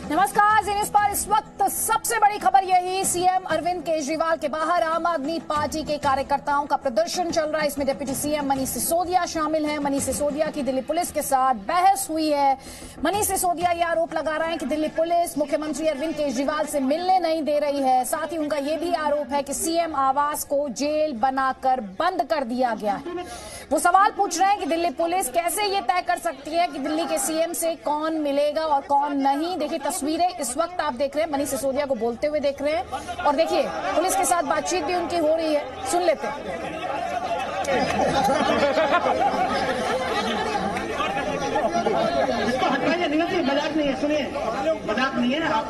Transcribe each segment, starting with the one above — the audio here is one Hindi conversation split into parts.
नमस्कार, जी न्यूज पर इस वक्त सबसे बड़ी खबर यही, सीएम अरविंद केजरीवाल के बाहर आम आदमी पार्टी के कार्यकर्ताओं का प्रदर्शन चल रहा है। इसमें डिप्टी सीएम मनीष सिसोदिया शामिल हैं। मनीष सिसोदिया की दिल्ली पुलिस के साथ बहस हुई है। मनीष सिसोदिया ये आरोप लगा रहे हैं कि दिल्ली पुलिस मुख्यमंत्री अरविंद केजरीवाल से मिलने नहीं दे रही है। साथ ही उनका ये भी आरोप है कि सीएम आवास को जेल बनाकर बंद कर दिया गया है। वो सवाल पूछ रहे हैं कि दिल्ली पुलिस कैसे ये तय कर सकती है कि दिल्ली के सीएम से कौन मिलेगा और कौन नहीं। देखिए तस्वीरें इस वक्त आप देख रहे हैं, मनीष सिसोदिया को बोलते हुए देख रहे हैं और देखिए पुलिस के साथ बातचीत भी उनकी हो रही है, सुन लेते हैं। इसको हटाइए, नहीं मजाक नहीं है, सुनिए मजाक नहीं है। आप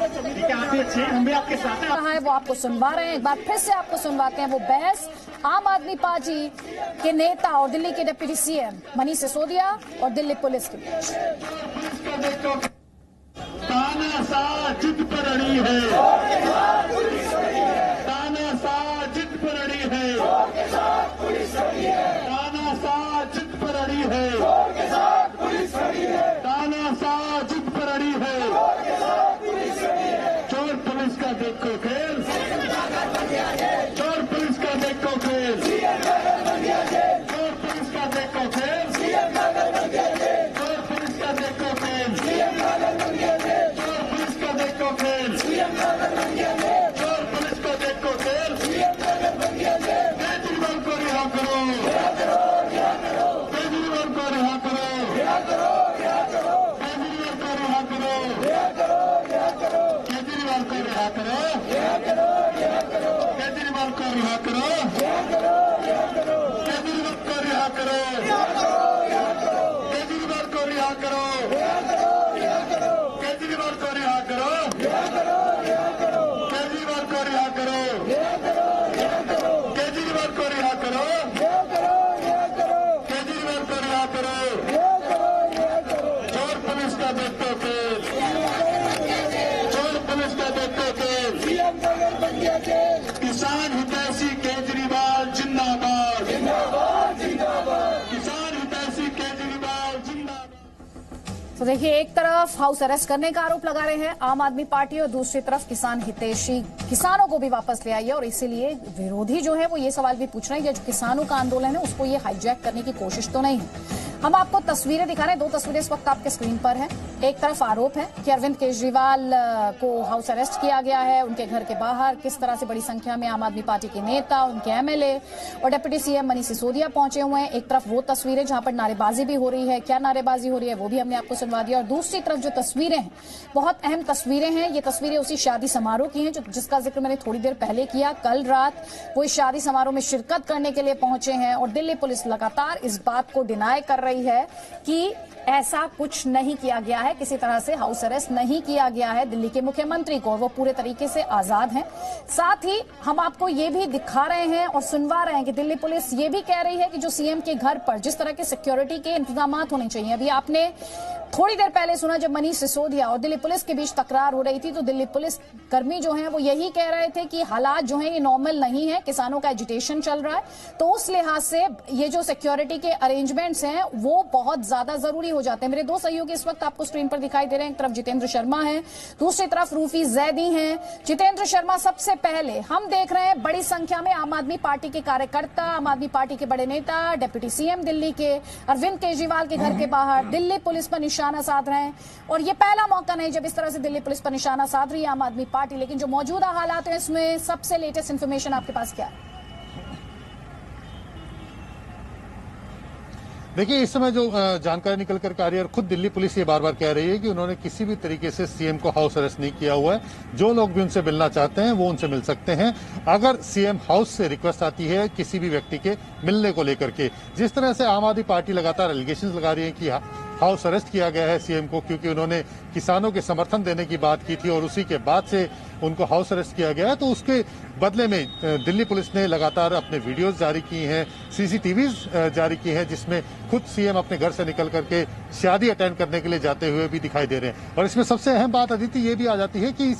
भी अच्छे हैं, हम भी आपके साथ हैं। कहा है वो आपको सुनवा रहे हैं, एक बार फिर से आपको सुनवाते हैं वो बहस आम आदमी पार्टी के नेता और दिल्ली के डिप्टी सीएम मनीष सिसोदिया और दिल्ली पुलिस के बीच। तानाशाह जिद पर अड़ी है, तानाशाह जिद पर अड़ी है, तानाशाह जिद पर अड़ी है, तानाशाह जिद पर अड़ी है। चोर पुलिस का देखो खेल, चोर पुलिस का देखो खेल, चोर पुलिस का देखो खेल, चोर पुलिस का देखो खेल, चोर पुलिस का देखो खेल, चोर पुलिस का देखो खेल। केजरीवाल को रिहा करो, केजरीवाल को रिहा करो, केजरीवाल को रिहा करो, केजरीवाल को रिहा करो, केजरीवाल को रिहा करो, केजरीवाल को रिहा करो, केजरीवाल को रिहा करो, केजरीवाल को रिहा करो, केजरीवाल को रिहा करो, केजरीवाल को रिहा करो, केजरीवाल को रिहा करो। चोर पुलिस का देखो खेल, चोर पुलिस का देखो खेल। किसान हितैषी केजरीवाल जिंदाबाद, किसान हितैषी केजरीवाल जिंदाबाद। तो देखिए एक तरफ हाउस अरेस्ट करने का आरोप लगा रहे हैं आम आदमी पार्टी और दूसरी तरफ किसान हितैषी किसानों को भी वापस ले आई है और इसीलिए विरोधी जो है वो ये सवाल भी पूछ रहे हैं कि जो किसानों का आंदोलन है उसको ये हाईजैक करने की कोशिश तो नहीं है। हम आपको तस्वीरें दिखा रहे हैं, दो तस्वीरें इस वक्त आपके स्क्रीन पर है। एक तरफ आरोप है कि अरविंद केजरीवाल को हाउस अरेस्ट किया गया है, उनके घर के बाहर किस तरह से बड़ी संख्या में आम आदमी पार्टी के नेता, उनके एमएलए और डिप्टी सीएम मनीष सिसोदिया पहुंचे हुए हैं। एक तरफ वो तस्वीरें जहां पर नारेबाजी भी हो रही है, क्या नारेबाजी हो रही है वो भी हमने आपको सुनवा दिया। और दूसरी तरफ जो तस्वीरें हैं, बहुत अहम तस्वीरें हैं। ये तस्वीरें उसी शादी समारोह की हैं जिसका जिक्र मैंने थोड़ी देर पहले किया। कल रात वो इस शादी समारोह में शिरकत करने के लिए पहुंचे हैं और दिल्ली पुलिस लगातार इस बात को डिनाई कर रही है कि ऐसा कुछ नहीं किया गया है, किसी तरह से हाउस अरेस्ट नहीं किया गया है दिल्ली के मुख्यमंत्री को, वो पूरे तरीके से आजाद हैं। साथ ही हम आपको ये भी दिखा रहे हैं और सुनवा रहे हैं कि दिल्ली पुलिस ये भी कह रही है कि जो सीएम के घर पर जिस तरह के सिक्योरिटी के इंतजाम होने चाहिए, अभी आपने थोड़ी देर पहले सुना जब मनीष सिसोदिया और दिल्ली पुलिस के बीच तकरार हो रही थी तो दिल्ली पुलिस कर्मी जो हैं वो यही कह रहे थे कि हालात जो हैं ये नॉर्मल नहीं है, किसानों का एजिटेशन चल रहा है, तो उस लिहाज से ये जो सिक्योरिटी के अरेंजमेंट्स हैं वो बहुत ज्यादा जरूरी हो जाते हैं। मेरे दो सहयोगी इस वक्त आपको स्क्रीन पर दिखाई दे रहे हैं, एक तरफ जितेंद्र शर्मा है, दूसरी तरफ रूफी जैदी हैं। जितेंद्र शर्मा, सबसे पहले हम देख रहे हैं बड़ी संख्या में आम आदमी पार्टी के कार्यकर्ता, आम आदमी पार्टी के बड़े नेता, डिप्टी सीएम दिल्ली के अरविंद केजरीवाल के घर के बाहर दिल्ली पुलिस पर निशाना साध रहे हैं और ये पहला मौका नहीं जब इस तरह से दिल्ली पुलिस पर निशाना साध रही है आम आदमी पार्टी। लेकिन जो मौजूदा हालात है इसमें सबसे लेटेस्ट इंफॉर्मेशन आपके पास क्या है? देखिए इस समय जो जानकारी निकल कर आ रही है और खुद दिल्ली पुलिस ये बार बार कह रही है कि उन्होंने किसी भी तरीके से सीएम को हाउस अरेस्ट नहीं किया हुआ है। जो लोग भी उनसे मिलना चाहते हैं वो उनसे मिल सकते हैं। अगर सीएम हाउस से रिक्वेस्ट आती है किसी भी व्यक्ति के मिलने को लेकर के, जिस तरह से आम आदमी पार्टी लगातार एलिगेशंस लगा रही है कि हाउस अरेस्ट किया गया है सीएम को क्योंकि उन्होंने किसानों के समर्थन देने की बात की थी और उसी के बाद से उनको हाउस अरेस्ट किया गया है, तो उसके बदले में दिल्ली पुलिस ने लगातार अपने वीडियोस जारी की हैं, सीसीटीवीज जारी की हैं जिसमें खुद सीएम अपने घर से निकल करके शादी अटेंड करने के लिए जाते हुए भी दिखाई दे रहे हैं। और इसमें सबसे अहम बात अदिति ये भी आ जाती है कि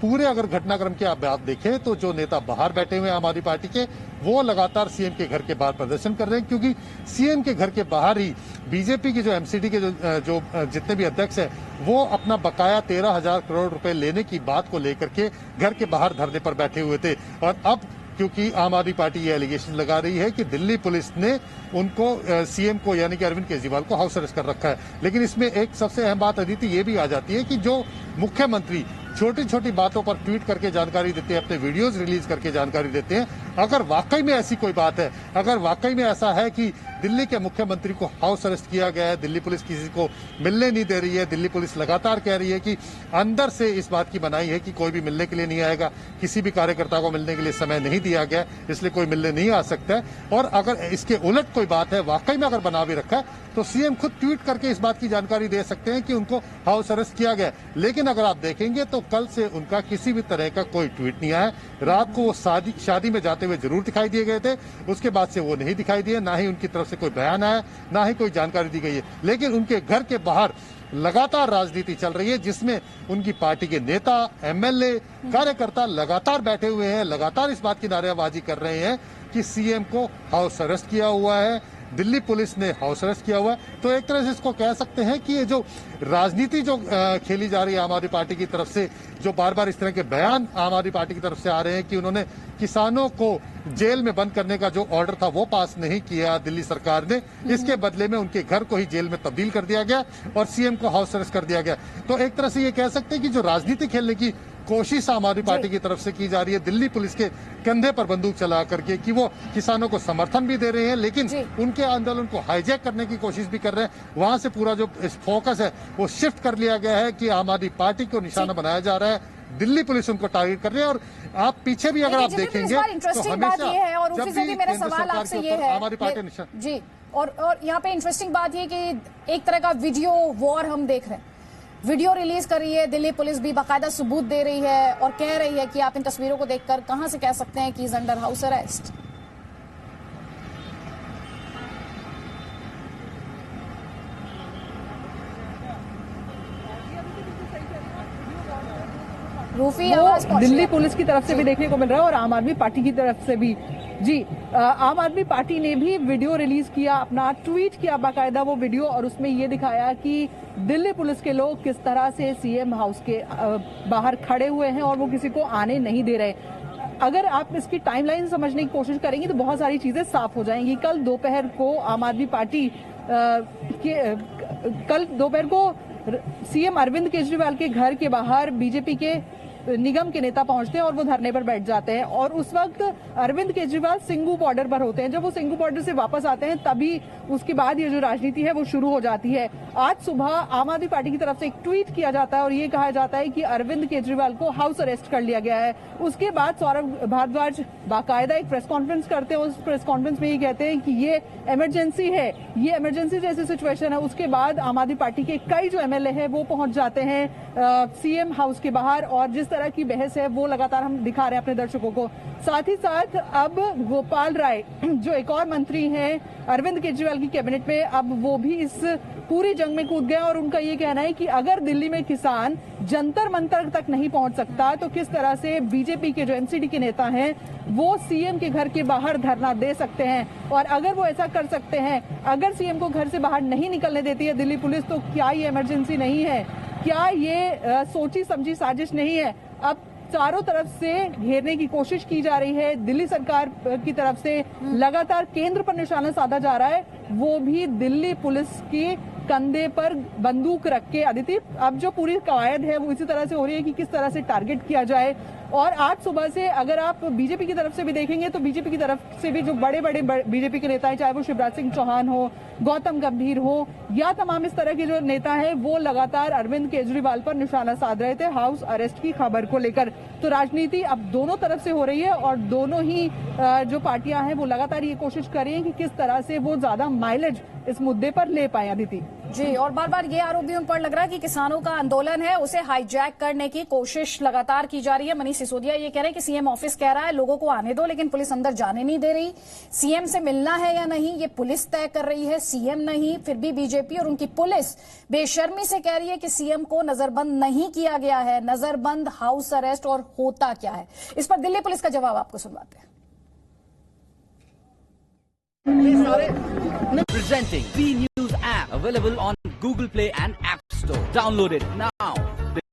पूरे अगर घटनाक्रम की आप बात देखें तो जो नेता बाहर बैठे हुए हैं आम आदमी पार्टी के, वो लगातार सीएम के घर के बाहर प्रदर्शन कर रहे हैं, क्योंकि सीएम के घर के बाहर ही बीजेपी के जो एमसीडी के जो जितने भी अध्यक्ष हैं वो अपना बकाया 13,000 करोड़ रुपए लेने की बात को लेकर के घर के बाहर धरने पर बैठे हुए थे। और अब क्योंकि आम आदमी पार्टी ये एलिगेशन लगा रही है कि दिल्ली पुलिस ने उनको सीएम को यानी कि अरविंद केजरीवाल को हाउस अरेस्ट कर रखा है। लेकिन इसमें एक सबसे अहम बात अदिति ये भी आ जाती है कि जो मुख्यमंत्री छोटी छोटी बातों पर ट्वीट करके जानकारी देते हैं, अपने वीडियोस रिलीज करके जानकारी देते हैं, अगर वाकई में ऐसी कोई बात है, अगर वाकई में ऐसा है कि दिल्ली के मुख्यमंत्री को हाउस अरेस्ट किया गया है, दिल्ली पुलिस किसी को मिलने नहीं दे रही है, दिल्ली पुलिस लगातार कह रही है कि अंदर से इस बात की मनाही है कि कोई भी मिलने के लिए नहीं आएगा, किसी भी कार्यकर्ता को मिलने के लिए समय नहीं दिया गया, इसलिए कोई मिलने नहीं आ सकता है, और अगर इसके उलट कोई बात है, वाकई में अगर बना भी रखा है, तो सीएम खुद ट्वीट करके इस बात की जानकारी दे सकते हैं कि उनको हाउस अरेस्ट किया गया। लेकिन अगर आप देखेंगे तो कल से उनका किसी भी तरह का कोई ट्वीट नहीं आया। रात को वो शादी में जाते हुए जरूर दिखाई दिए गए थे, उसके बाद से वो नहीं दिखाई दिए, ना ही उनकी तरफ से कोई बयान आया, ना ही कोई जानकारी दी गई है। लेकिन उनके घर के बाहर लगातार राजनीति चल रही है, जिसमें उनकी पार्टी के नेता, एमएलए, कार्यकर्ता लगातार बैठे हुए हैं, लगातार इस बात की नारेबाजी कर रहे हैं कि सीएम को हाउस अरेस्ट किया हुआ है, दिल्ली पुलिस ने हाउस अरेस्ट किया हुआ है। तो एक तरह से इसको कह सकते हैं कि ये जो राजनीति जो खेली जा रही है आम आदमी पार्टी की तरफ से, जो बार बार इस तरह के बयान आम आदमी पार्टी की तरफ से आ रहे हैं कि उन्होंने किसानों को जेल में बंद करने का जो ऑर्डर था वो पास नहीं किया दिल्ली सरकार ने, इसके बदले में उनके घर को ही जेल में तब्दील कर दिया गया और सीएम को हाउस अरेस्ट कर दिया गया। तो एक तरह से ये कह सकते हैं कि जो राजनीति खेलने की कोशिश आम आदमी पार्टी की तरफ से की जा रही है, दिल्ली पुलिस के कंधे पर बंदूक चला करके, कि वो किसानों को समर्थन भी दे रहे हैं, लेकिन उनके आंदोलन को हाईजैक करने की कोशिश भी कर रहे हैं। वहां से पूरा जो फोकस है वो शिफ्ट कर लिया गया है कि आम आदमी पार्टी को निशाना बनाया जा रहा है, दिल्ली पुलिस उनको टारगेट कर रही है। और आप पीछे भी अगर आप देखेंगे तो हमेशा है, और जब भी मेरा सवाल आपसे ये है हमारी पार्टी जी, और यहाँ पे इंटरेस्टिंग बात ये कि एक तरह का वीडियो वॉर हम देख रहे हैं, वीडियो रिलीज कर रही है दिल्ली पुलिस भी, बाकायदा सबूत दे रही है और कह रही है कि आप इन तस्वीरों को देखकर कहां से कह सकते हैं कि is under house arrest. Rufi आवाज दिल्ली पुलिस की तरफ से भी देखने को मिल रहा है और आम आदमी पार्टी की तरफ से भी। जी, आम आदमी पार्टी ने भी वीडियो रिलीज किया, अपना ट्वीट किया बाकायदा वो वीडियो, और उसमें ये दिखाया कि दिल्ली पुलिस के लोग किस तरह से सीएम हाउस के बाहर खड़े हुए हैं और वो किसी को आने नहीं दे रहे। अगर आप इसकी टाइमलाइन समझने की कोशिश करेंगे तो बहुत सारी चीजें साफ हो जाएंगी। कल दोपहर को आम आदमी पार्टी कल दोपहर को सीएम अरविंद केजरीवाल के घर के बाहर बीजेपी के निगम के नेता पहुंचते हैं और वो धरने पर बैठ जाते हैं, और उस वक्त अरविंद केजरीवाल सिंगू बॉर्डर पर होते हैं। जब वो सिंगू बॉर्डर से वापस आते हैं तभी उसके बाद ये जो राजनीति है वो शुरू हो जाती है। आज सुबह आम आदमी पार्टी की तरफ से एक ट्वीट किया जाता है और ये कहा जाता है कि अरविंद केजरीवाल को हाउस अरेस्ट कर लिया गया है। उसके बाद सौरभ भारद्वाज बाकायदा एक प्रेस कॉन्फ्रेंस करते हैं, उस प्रेस कॉन्फ्रेंस में ये कहते हैं कि ये इमरजेंसी है, ये इमरजेंसी जैसी सिचुएशन है। उसके बाद आम आदमी पार्टी के कई जो एमएलए हैं वो पहुंच जाते हैं सीएम हाउस के बाहर, और जिस तरह की बहस है वो लगातार हम दिखा रहे हैं अपने दर्शकों को। साथ ही साथ अब गोपाल राय जो एक और मंत्री हैं अरविंद केजरीवाल की कैबिनेट में, अब वो भी इस पूरी जंग में कूद गए और उनका ये कहना है कि अगर दिल्ली में किसान जंतर मंतर तक नहीं पहुंच सकता तो किस तरह से बीजेपी के जो एमसीडी के नेता हैं वो सीएम के घर के बाहर धरना दे सकते हैं। और अगर वो ऐसा कर सकते हैं, अगर सीएम को घर से बाहर नहीं निकलने देती है दिल्ली पुलिस, तो क्या ये इमरजेंसी नहीं है? क्या ये सोची समझी साजिश नहीं है? अब चारों तरफ से घेरने की कोशिश की जा रही है, दिल्ली सरकार की तरफ से लगातार केंद्र पर निशाना साधा जा रहा है, वो भी दिल्ली पुलिस की कंधे पर बंदूक रख के। अदिति, अब जो पूरी कवायद है वो इसी तरह से हो रही है कि किस तरह से टारगेट किया जाए। और आज सुबह से अगर आप बीजेपी की तरफ से भी देखेंगे तो बीजेपी की तरफ से भी जो बड़े बड़े बीजेपी के नेता हैं, चाहे वो शिवराज सिंह चौहान हो, गौतम गंभीर हो, या तमाम इस तरह के जो नेता हैं, वो लगातार अरविंद केजरीवाल पर निशाना साध रहे थे हाउस अरेस्ट की खबर को लेकर। तो राजनीति अब दोनों तरफ से हो रही है और दोनों ही जो पार्टियां हैं वो लगातार ये कोशिश कर रही हैं कि किस तरह से वो ज्यादा माइलेज इस मुद्दे पर ले पाए। अदिति। जी, और बार बार ये आरोप भी उन पर लग रहा है कि किसानों का आंदोलन है उसे हाईजैक करने की कोशिश लगातार की जा रही है। मनीष सिसोदिया ये कह रहे हैं कि सीएम ऑफिस कह रहा है लोगों को आने दो, लेकिन पुलिस अंदर जाने नहीं दे रही। सीएम से मिलना है या नहीं ये पुलिस तय कर रही है, सीएम नहीं। फिर भी बीजेपी और उनकी पुलिस बेशर्मी से कह रही है कि सीएम को नजरबंद नहीं किया गया है। नजरबंद, हाउस अरेस्ट और होता क्या है, इस पर दिल्ली पुलिस का जवाब आपको सुनवाते हैं। Presenting B News app available on Google Play and App Store. Download it now.